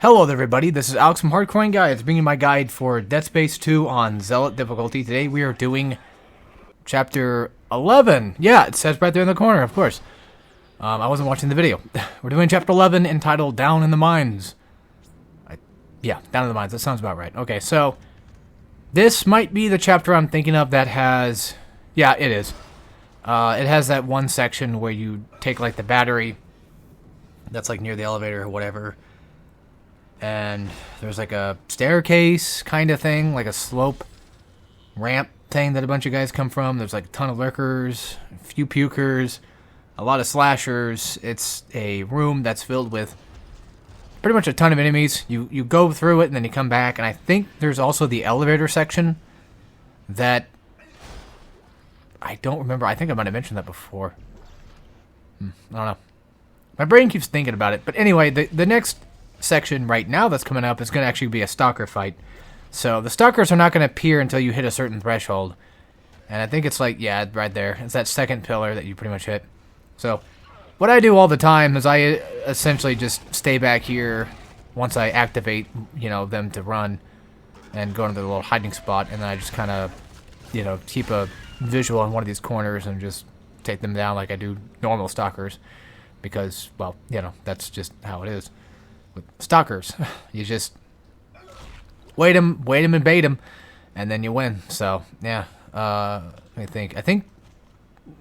Hello there, everybody. This is Alex from Hardcoring Guides, bringing my guide for Dead Space 2 on Zealot difficulty. Today we are doing Chapter 11. Yeah, it says right there in the corner, of course. I wasn't watching the video. We're doing Chapter 11 entitled Down in the Mines. Yeah, Down in the Mines. That sounds about right. Okay, so this might be the chapter I'm thinking of that has... Yeah, it is. It has that one section where you take, like, the battery that's, like, near the elevator or whatever, and there's like a staircase kind of thing, like a slope ramp thing that a bunch of guys come from. There's like a ton of lurkers, a few pukers, a lot of slashers. It's a room that's filled with pretty much a ton of enemies. You go through it and then you come back, and I think there's also the elevator section that I don't remember. I think I might have mentioned that before. I don't know. My brain keeps thinking about it. But anyway, the next section right now that's coming up is going to actually be a stalker fight. So the stalkers are not going to appear until you hit a certain threshold. And I think it's like, yeah, right there. It's that second pillar that you pretty much hit. So what I do all the time is I essentially just stay back here once I activate, them to run and go into the little hiding spot. And then I just kind of, keep a visual on one of these corners and just take them down like I do normal stalkers. Because, well, that's just how it is. With stalkers, you just wait them and bait them, and then you win. So yeah, let me think. I think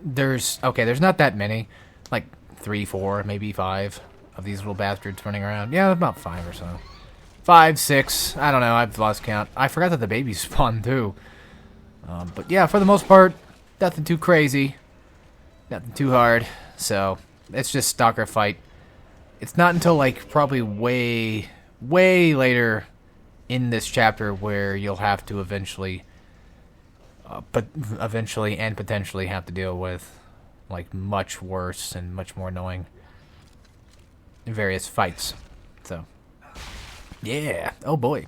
there's not that many, like 3, 4, maybe 5 of these little bastards running around. Yeah, about 5 or so, 5, 6. I don't know. I've lost count. I forgot that the babies spawn too. But yeah, for the most part, nothing too crazy, nothing too hard. So it's just stalker fight. It's not until, like, probably way later in this chapter where you'll have to eventually and potentially have to deal with, like, much worse and much more annoying various fights. So, yeah. Oh, boy.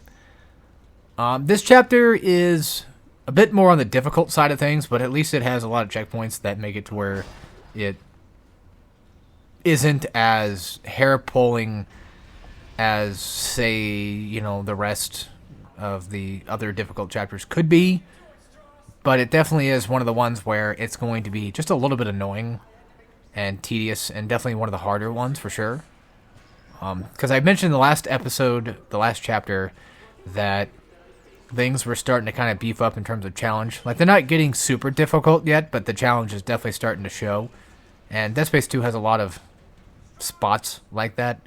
This chapter is a bit more on the difficult side of things, but at least it has a lot of checkpoints that make it to where it isn't as hair-pulling as, say, the rest of the other difficult chapters could be. But it definitely is one of the ones where it's going to be just a little bit annoying and tedious, and definitely one of the harder ones for sure. Because I mentioned in the last episode, the last chapter, that things were starting to kind of beef up in terms of challenge. Like, they're not getting super difficult yet, but the challenge is definitely starting to show. And Dead Space 2 has a lot of spots like that.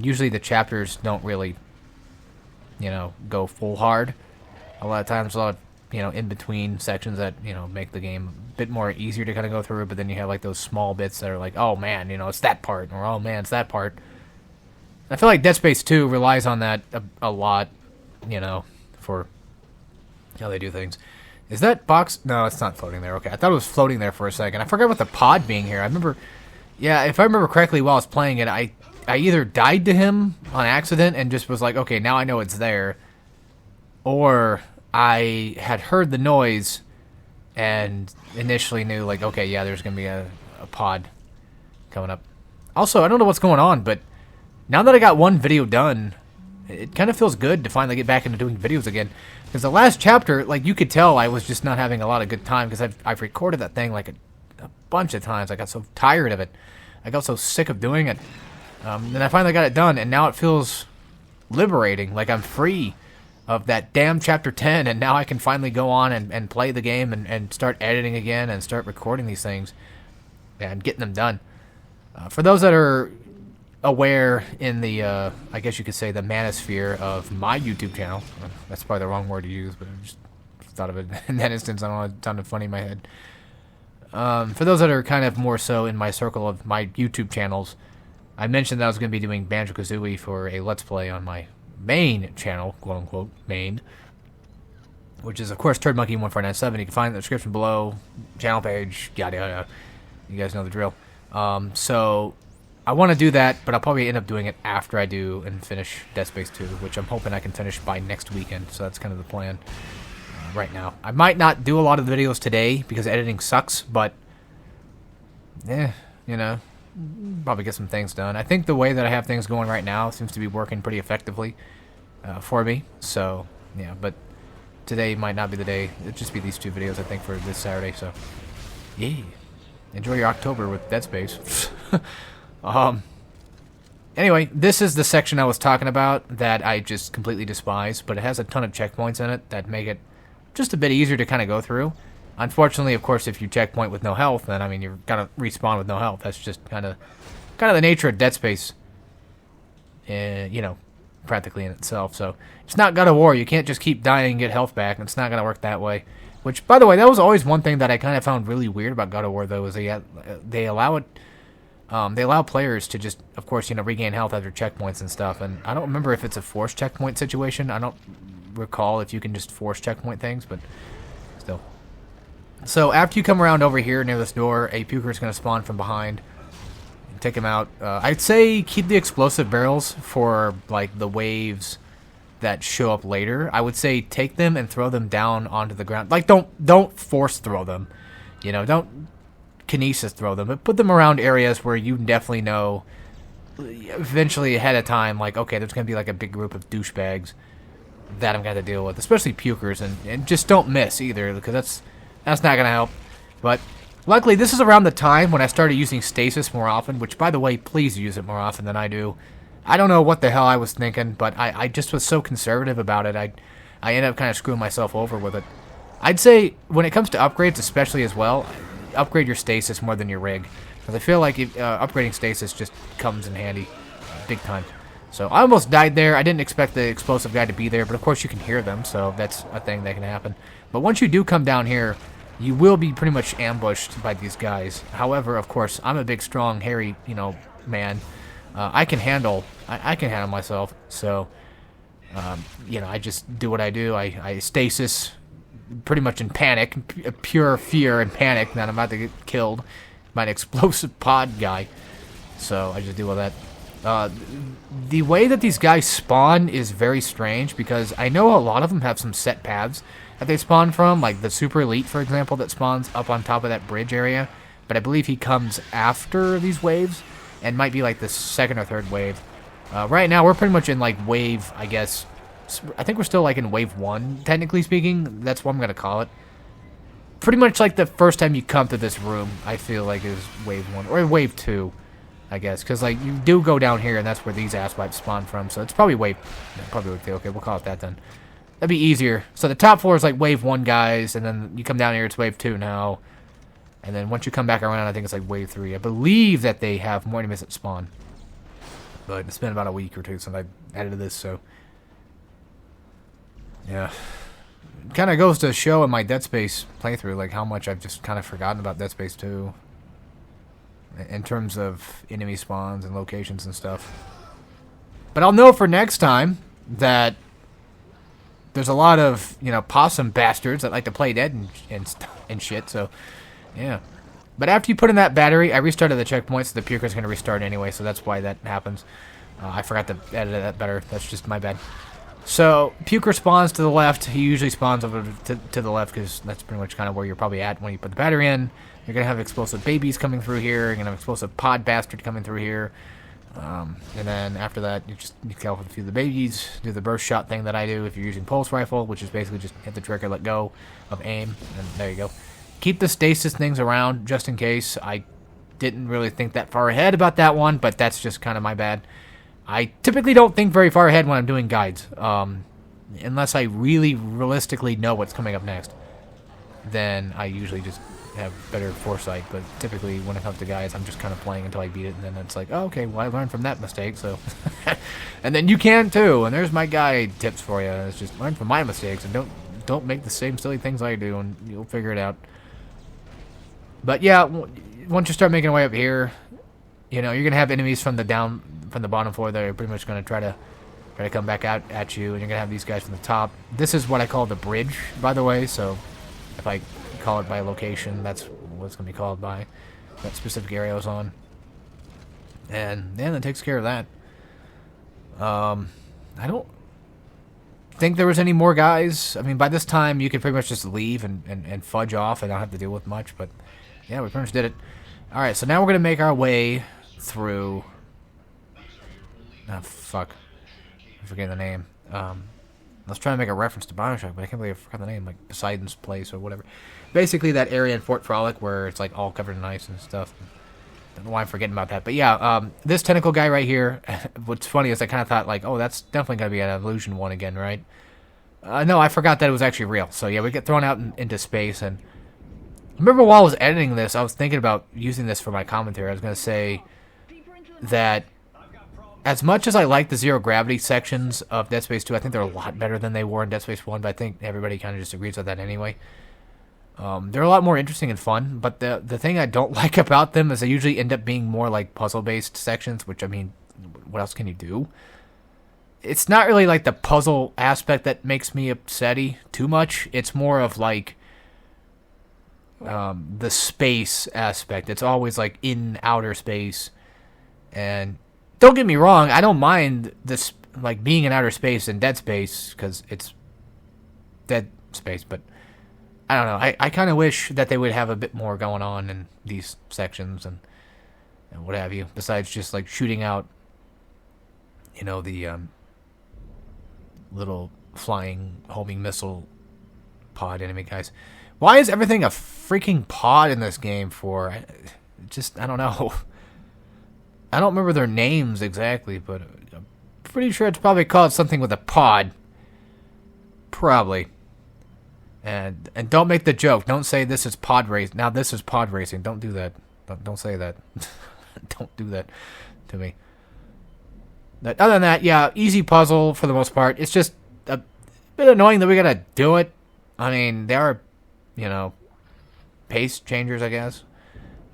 Usually the chapters don't really, go full hard. A lot of times, a lot of, in-between sections that, make the game a bit more easier to kind of go through, but then you have, like, those small bits that are like, oh, man, it's that part, or oh, man, it's that part. I feel like Dead Space 2 relies on that a lot, for how they do things. Is that box? No, it's not floating there. Okay, I thought it was floating there for a second. I forgot about the pod being here. I remember... Yeah, if I remember correctly, while I was playing it, I either died to him on accident and just was like, okay, now I know it's there, or I had heard the noise and initially knew, like, okay, yeah, there's going to be a pod coming up. Also, I don't know what's going on, but now that I got one video done, it kind of feels good to finally get back into doing videos again. Because the last chapter, like, you could tell I was just not having a lot of good time, because I've recorded that thing, like, a bunch of times. I got so tired of it. I got so sick of doing it. And I finally got it done, and now it feels liberating. Like, I'm free of that damn Chapter 10, and now I can finally go on and play the game and start editing again and start recording these things and getting them done. For those that are aware in the, I guess you could say, the manosphere of my YouTube channel, that's probably the wrong word to use, but I just thought of it in that instance. I don't know, it sounded funny in my head. For those that are kind of more so in my circle of my YouTube channels, I mentioned that I was going to be doing Banjo-Kazooie for a Let's Play on my main channel, quote-unquote, main, which is, of course, TurdMonkey1497. You can find it in the description below, channel page, yada yada. You guys know the drill. So I want to do that, but I'll probably end up doing it after I do and finish Dead Space 2, which I'm hoping I can finish by next weekend, so that's kind of the plan. Right now, I might not do a lot of the videos today because editing sucks, but probably get some things done. I think the way that I have things going right now seems to be working pretty effectively for me. So, yeah, but today might not be the day. It'll just be these 2 videos, I think, for this Saturday. So, yeah. Enjoy your October with Dead Space. Anyway, this is the section I was talking about that I just completely despise, but it has a ton of checkpoints in it that make it just a bit easier to kind of go through. Unfortunately, of course, if you checkpoint with no health, then, I mean, you're gonna respawn with no health. That's just kind of the nature of Dead Space, you know, practically in itself. So, it's not God of War. You can't just keep dying and get health back. It's not gonna work that way. Which, by the way, that was always one thing that I kind of found really weird about God of War, though, is they allow it. They allow players to just, of course, you know, regain health after checkpoints and stuff. And I don't remember if it's a forced checkpoint situation. I don't recall if you can just force checkpoint things, but still. So after you come around over here near this door, a puker is going to spawn from behind. Take him out. I'd say keep the explosive barrels for, like, the waves that show up later. I would say take them and throw them down onto the ground. Like, don't force throw them. You know, don't kinesis throw them, but put them around areas where you definitely know eventually ahead of time, like, okay, there's going to be like a big group of douchebags that I'm going to deal with, especially pukers, and just don't miss either, because that's not going to help. But luckily, this is around the time when I started using stasis more often, which, by the way, please use it more often than I do. I don't know what the hell I was thinking, but I just was so conservative about it, I ended up kind of screwing myself over with it. I'd say, when it comes to upgrades especially as well, upgrade your stasis more than your rig, because I feel like upgrading stasis just comes in handy big time. So I almost died there. I didn't expect the explosive guy to be there, but of course you can hear them, so that's a thing that can happen. But once you do come down here, you will be pretty much ambushed by these guys. However, of course, I'm a big, strong, hairy, you know, man. I can handle myself, so you know, I just do what I do. I stasis pretty much in panic, pure fear and panic that I'm about to get killed by an explosive pod guy. So I just deal with that. The way that these guys spawn is very strange, because I know a lot of them have some set paths that they spawn from, like the Super Elite, for example, that spawns up on top of that bridge area. But I believe he comes after these waves, and might be like the 2nd or 3rd wave. Right now, we're pretty much in like wave, I guess. I think we're still like in wave 1, technically speaking. That's what I'm going to call it. Pretty much like the first time you come to this room, I feel like is wave 1. Or wave 2, I guess. Because like you do go down here, and that's where these asswipes spawn from. So it's probably wave 2. Okay, we'll call it that then. That'd be easier. So the top floor is like wave 1 guys, and then you come down here, it's wave 2 now. And then once you come back around, I think it's like wave 3. I believe that they have more enemies that spawn. But it's been about a week or 2 since I edited this, so yeah. It kind of goes to show in my Dead Space playthrough, like, how much I've just kind of forgotten about Dead Space 2. In terms of enemy spawns and locations and stuff. But I'll know for next time that there's a lot of, you know, possum bastards that like to play dead and shit, so yeah. But after you put in that battery, I restarted the checkpoint, so the puker's going to restart anyway, so that's why that happens. I forgot to edit that better. That's just my bad. So, puker spawns to the left. He usually spawns over to the left, because that's pretty much kind of where you're probably at when you put the battery in. You're going to have explosive babies coming through here. You're going to have explosive pod bastard coming through here. And then after that, you kill a few of the babies, do the burst shot thing that I do if you're using pulse rifle, which is basically just hit the trigger, let go of aim, and there you go. Keep the stasis things around just in case. I didn't really think that far ahead about that one, but that's just kind of my bad. I typically don't think very far ahead when I'm doing guides, unless I really realistically know what's coming up next. Then I usually just have better foresight, but typically when it comes to guides, I'm just kind of playing until I beat it, and then it's like, oh, okay, well, I learned from that mistake, so... And then you can too, and there's my guide tips for you. It's just learn from my mistakes, and don't make the same silly things I do, and you'll figure it out. But yeah, once you start making your way up here, you know, you're gonna have enemies from the bottom floor that are pretty much gonna try to come back out at you, and you're gonna have these guys from the top. This is what I call the bridge, by the way. So if I call it by location, that's what it's gonna be called by. That specific area I was on, and yeah, that takes care of that. I don't think there was any more guys. I mean, by this time you could pretty much just leave and fudge off and not have to deal with much. But yeah, we pretty much did it. All right, so now we're gonna make our way through... Oh, fuck. I forget the name. I was trying to make a reference to Bioshock, but I can't believe I forgot the name, like Poseidon's Place or whatever. Basically that area in Fort Frolic where it's like all covered in ice and stuff. Don't know why I'm forgetting about that. But yeah, this tentacle guy right here, what's funny is I kind of thought like, oh, that's definitely going to be an illusion one again, right? No, I forgot that it was actually real. So yeah, we get thrown out into space. And I remember while I was editing this, I was thinking about using this for my commentary. I was going to say that as much as I like the zero gravity sections of Dead Space 2, I think they're a lot better than they were in Dead Space 1, but I think everybody kind of just agrees with that anyway. They're a lot more interesting and fun, but the thing I don't like about them is they usually end up being more like puzzle-based sections, which, I mean, what else can you do? It's not really like the puzzle aspect that makes me upsetty too much. It's more of like the space aspect. It's always like in outer space, and don't get me wrong, I don't mind this like being in outer space in Dead Space because it's Dead Space, but I don't know. I kind of wish that they would have a bit more going on in these sections and what have you, besides just like shooting out, you know, the little flying homing missile pod enemy guys. Why is everything a freaking pod in this game for? I don't know. I don't remember their names exactly, but I'm pretty sure it's probably called something with a pod. Probably. And don't make the joke. Don't say this is pod racing. Now this is pod racing. Don't do that. Don't say that. Don't do that to me. But other than that, yeah, easy puzzle for the most part. It's just a bit annoying that we gotta do it. I mean, there are, you know, pace changers, I guess.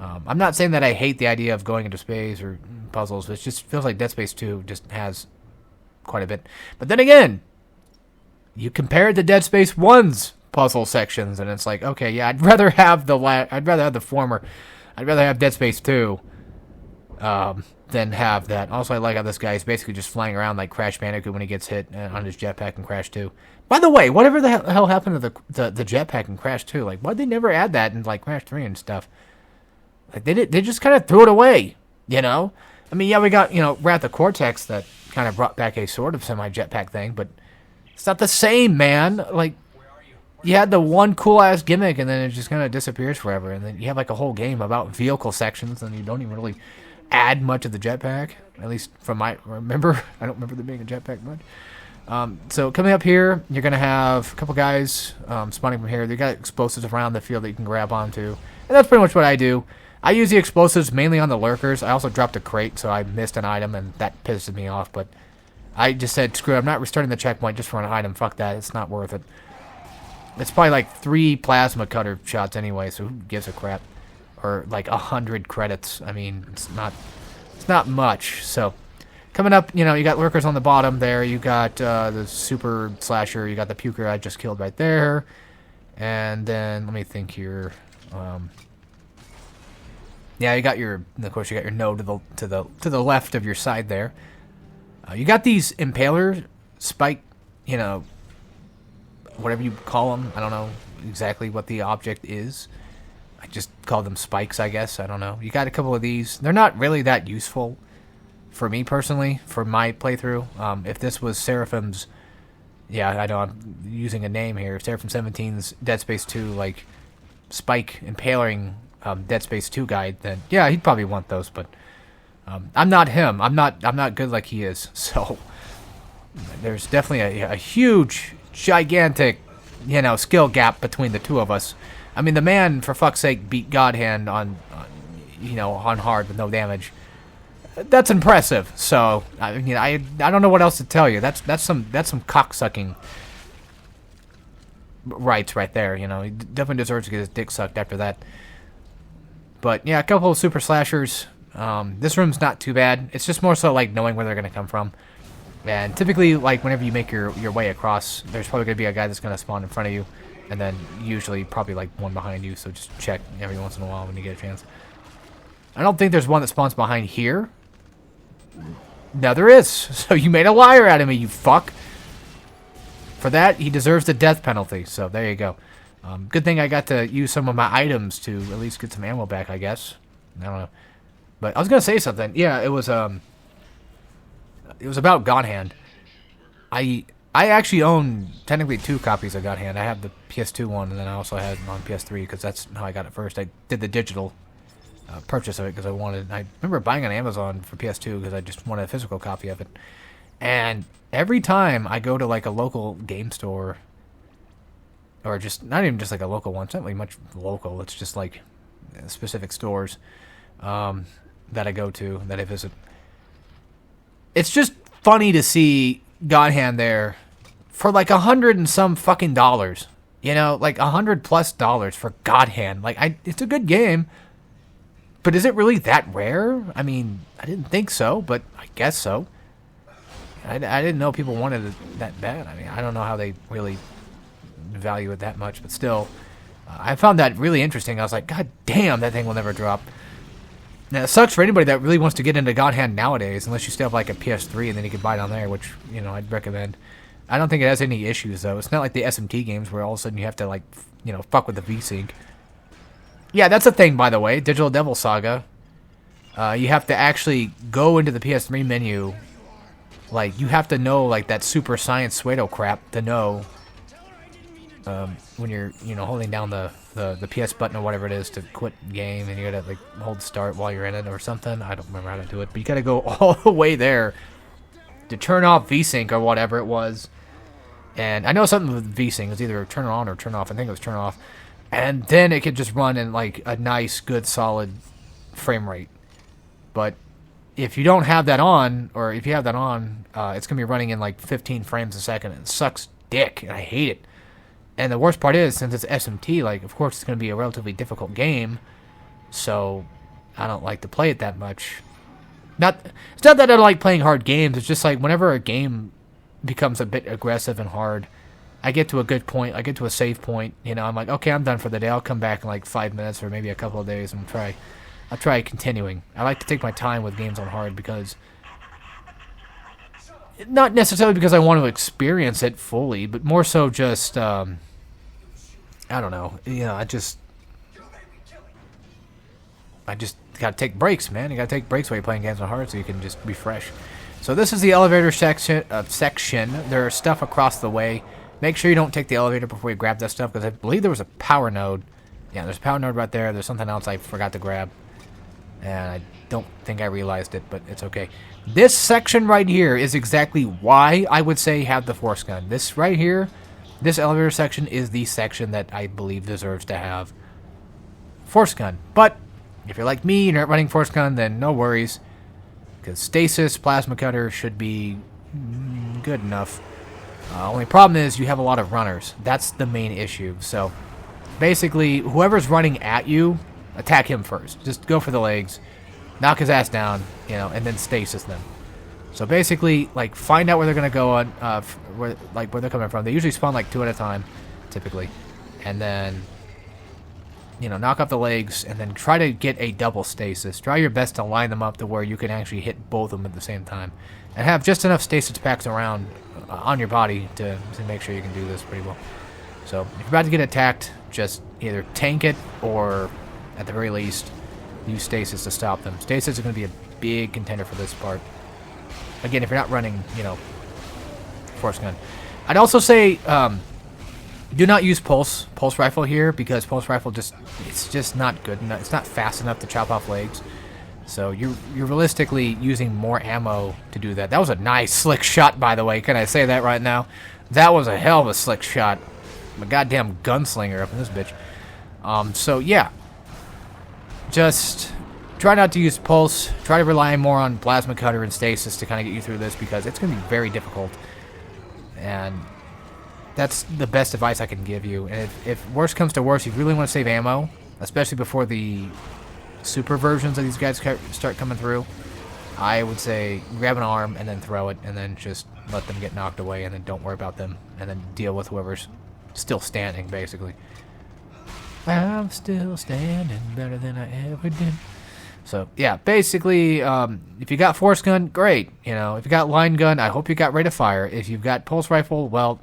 I'm not saying that I hate the idea of going into space or puzzles, but it just feels like Dead Space 2 just has quite a bit. But then again, you compare it to Dead Space 1's puzzle sections, and it's like, okay, yeah, I'd rather have the former. I'd rather have Dead Space 2 than have that. Also, I like how this guy is basically just flying around like Crash Bandicoot when he gets hit on his jetpack in Crash 2. By the way, whatever the hell happened to the jetpack in Crash 2? Like, why'd they never add that in like Crash 3 and stuff? Like they just kind of threw it away, you know? I mean, yeah, we got, you know, Wrath of Cortex that kind of brought back a sort of semi-jetpack thing, but it's not the same, man. Like, you had the one cool-ass gimmick, and then it just kind of disappears forever, and then you have, like, a whole game about vehicle sections, and you don't even really add much of the jetpack, at least from my remember. I don't remember there being a jetpack much. So coming up here, you're going to have a couple guys spawning from here. They got explosives around the field that you can grab onto, and that's pretty much what I do. I use the explosives mainly on the lurkers. I also dropped a crate, so I missed an item, and that pisses me off. But I just said, screw it, I'm not restarting the checkpoint just for an item. Fuck that, it's not worth it. It's probably like 3 plasma cutter shots anyway, so who gives a crap? Or like 100 credits. I mean, it's not much. So coming up, you know, you got lurkers on the bottom there. You got the super slasher. You got the puker I just killed right there. And then let me think here. Yeah, you got your, of course, you got your node to the left of your side there. You got these impaler spike, you know, whatever you call them. I don't know exactly what the object is. I just call them spikes, I guess. I don't know. You got a couple of these. They're not really that useful for me personally, for my playthrough. If this was Seraphim's, yeah, I know I'm using a name here. Seraphim 17's Dead Space 2, like, spike impaling Dead Space 2 guide, then yeah, he'd probably want those, but I'm not him. I'm not good like he is. So there's definitely a huge, gigantic, you know, skill gap between the two of us. I mean, the man, for fuck's sake, beat Godhand on you know, on hard with no damage. That's impressive. So I mean, I don't know what else to tell you. That's some cocksucking rights right there. You know, he definitely deserves to get his dick sucked after that. But yeah, a couple of super slashers. This room's not too bad. It's just more so like knowing where they're gonna come from. And typically, like whenever you make your way across, there's probably gonna be a guy that's gonna spawn in front of you, and then usually probably like one behind you. So just check every once in a while when you get a chance. I don't think there's one that spawns behind here. No, there is. So you made a liar out of me, you fuck. For that, he deserves the death penalty. So there you go. Good thing I got to use some of my items to at least get some ammo back, I guess. I don't know. But I was gonna say something. Yeah, it was about God Hand. I actually own technically 2 copies of God Hand. I have the PS2 one, and then I also had it on PS3 because that's how I got it first. I did the digital purchase of it because I remember buying on Amazon for PS2 because I just wanted a physical copy of it. And every time I go to like a local game store, or just not even just like a local one, it's not really much local. It's just like specific stores that I go to, that I visit. It's just funny to see God Hand there for like $100 and some fucking dollars. You know, like $100+ for God Hand. Like, it's a good game, but is it really that rare? I mean, I didn't think so, but I guess so. I didn't know people wanted it that bad. I mean, I don't know how they really value it that much, but still, I found that really interesting. I was like, God damn, that thing will never drop. Now, it sucks for anybody that really wants to get into God Hand nowadays, unless you still have like a PS3 and then you can buy it on there, which, you know, I'd recommend. I don't think it has any issues, though. It's not like the SMT games where all of a sudden you have to, like, you know, fuck with the VSync. Yeah, that's a thing, by the way. Digital Devil Saga. You have to actually go into the PS3 menu. Like, you have to know, like, that Super Science Suedo crap to know when you're, you know, holding down the PS button or whatever it is to quit game, and you gotta, like, hold start while you're in it or something. I don't remember how to do it, but you gotta go all the way there to turn off VSync or whatever it was. And I know something with VSync. It was either turn it on or turn off. I think it was turn off. And then it could just run in, like, a nice, good, solid frame rate. But if you don't have that on, or if you have that on, it's going to be running in, like, 15 frames a second. It sucks dick, and I hate it. And the worst part is, since it's SMT, like, of course it's going to be a relatively difficult game. So I don't like to play it that much. It's not that I don't like playing hard games. It's just like whenever a game becomes a bit aggressive and hard, I get to a good point. I get to a save point. You know, I'm like, okay, I'm done for the day. I'll come back in like 5 minutes or maybe a couple of days and I'll try continuing. I like to take my time with games on hard because, not necessarily because I want to experience it fully, but more so just, I don't know. You know, I just gotta take breaks, man. You gotta take breaks while you're playing games on hard so you can just refresh. So this is the elevator section. There's stuff across the way. Make sure you don't take the elevator before you grab that stuff, because I believe there was a power node. Yeah, there's a power node right there. There's something else I forgot to grab, and I don't think I realized it, but it's okay. This section right here is exactly why I would say have the force gun. This right here, this elevator section is the section that I believe deserves to have force gun. But if you're like me and you're not running force gun, then no worries, because stasis, plasma cutter should be good enough. Only problem is you have a lot of runners. That's the main issue. So basically, whoever's running at you, attack him first. Just go for the legs, knock his ass down, you know, and then stasis them. So basically, like, find out where they're gonna go on, where they're coming from. They usually spawn like 2 at a time, typically, and then, you know, knock off the legs, and then try to get a double stasis. Try your best to line them up to where you can actually hit both of them at the same time, and have just enough stasis packs around on your body to make sure you can do this pretty well. So if you're about to get attacked, just either tank it or, at the very least, use stasis to stop them. Stasis is going to be a big contender for this part. Again, if you're not running, you know, force gun. I'd also say do not use pulse rifle here, because pulse rifle it's just not good enough. It's not fast enough to chop off legs. So you're realistically using more ammo to do that. That was a nice slick shot, by the way. Can I say that right now? That was a hell of a slick shot. I'm a goddamn gunslinger up in this bitch. So yeah, just try not to use pulse. Try to rely more on plasma cutter and stasis to kind of get you through this, because it's going to be very difficult. And that's the best advice I can give you. And if worse comes to worse, if you really want to save ammo, especially before the super versions of these guys start coming through, I would say grab an arm and then throw it, and then just let them get knocked away, and then don't worry about them, and then deal with whoever's still standing, basically. I'm still standing better than I ever did. So yeah, basically, if you got force gun, great. You know, if you got line gun, I hope you got rate of fire. If you've got pulse rifle, well,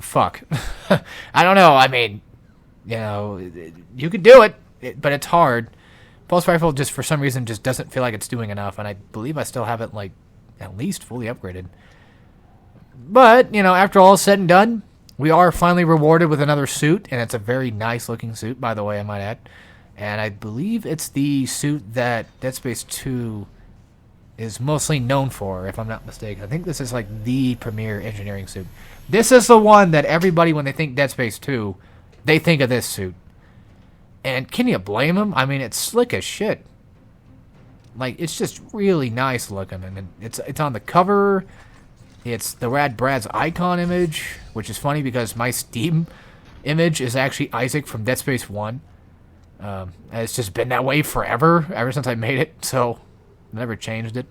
fuck. I don't know. I mean, you know, you could do it, but it's hard. Pulse Rifle just for some reason just doesn't feel like it's doing enough, and I believe I still have it like at least fully upgraded. But, you know, after all is said and done, we are finally rewarded with another suit, and it's a very nice looking suit, by the way, I might add. And I believe it's the suit that Dead Space 2 is mostly known for, if I'm not mistaken. I think this is like the premier engineering suit. This is the one that everybody, when they think Dead Space 2, they think of this suit. And can you blame them? I mean, it's slick as shit. Like, it's just really nice looking, and it's on the cover. It's the Rad Brad's icon image, which is funny because my Steam image is actually Isaac from Dead Space 1. And it's just been that way forever, ever since I made it, so I never changed it.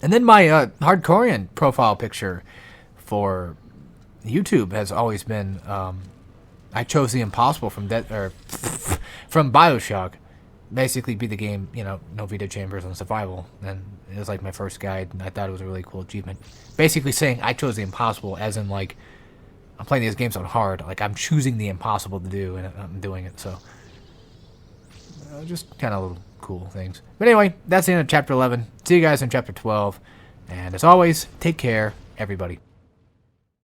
And then my Hardcorean profile picture for YouTube has always been, I chose the impossible from from BioShock. Basically beat the game, you know, no Vita chambers and survival, and it was like my first guide, and I thought it was a really cool achievement. Basically saying I chose the impossible, as in like I'm playing these games on hard, like I'm choosing the impossible to do, and I'm doing it. So just kind of little cool things. But anyway, that's the end of chapter 11. See you guys in chapter 12, and as always, take care, everybody.